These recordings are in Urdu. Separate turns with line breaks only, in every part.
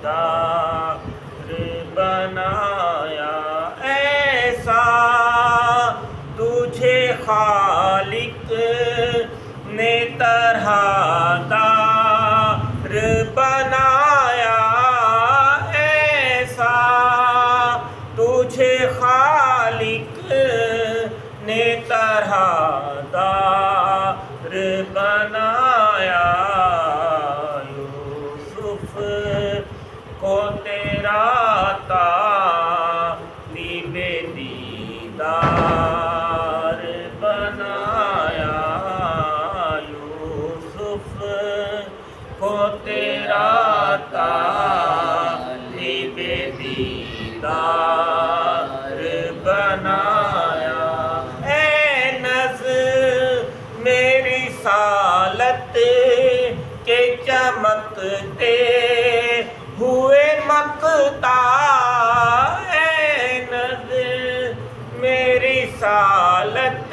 دار بنایا، ایسا تجھے خالق نے طرح دار بنایا، ایسا تجھے خالق نے طرح دار بنایا، یوسف کو تیرا طالب دیدار بنایا، یوسف کو تیرا طالب دیدار بنایا، اے نظم میری رسالت کے چمکتے ہوئے مقطع، اے نظم میری رسالت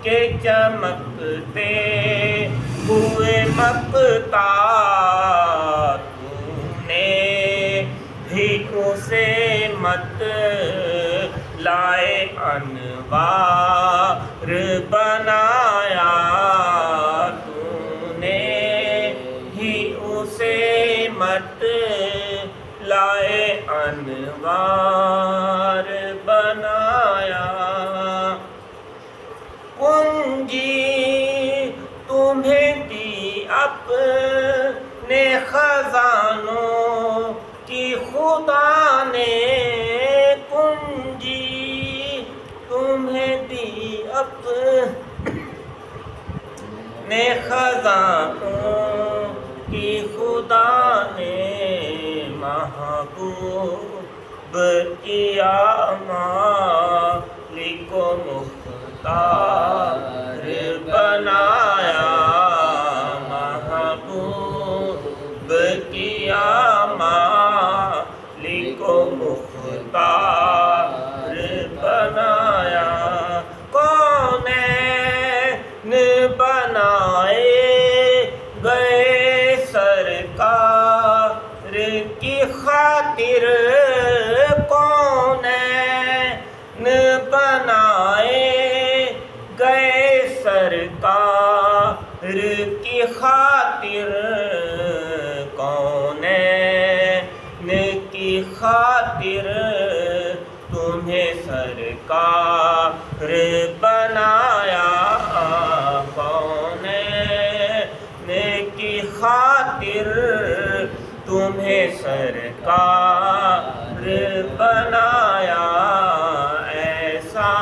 کے چمکتے ہوئے مقطع، تو نے بھی اسے مت لائے انوار بنایا، تو نے ہی اسے مت لائے انوار بنایا، کنجی تمہیں دی اپنے خزانوں کی خدا نے، کنجی تمہیں دی اپنے خزانوں کی خدا نے، محبوب کیا مالک و مختار بنایا، محبوب کیا مالک و مختار بنایا، کونین بنائے گئے سرکار کی خاطر، کونین بنائے گئے سرکار کی خاطر، کونین کی خاطر تمہیں سرکار بنایا، کونین کی خاطر تمہیں سرکار بنایا، ایسا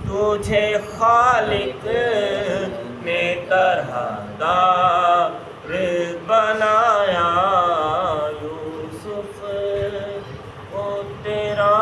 تجھے خالق نے طرح دار بنایا، یوسف کو تیرا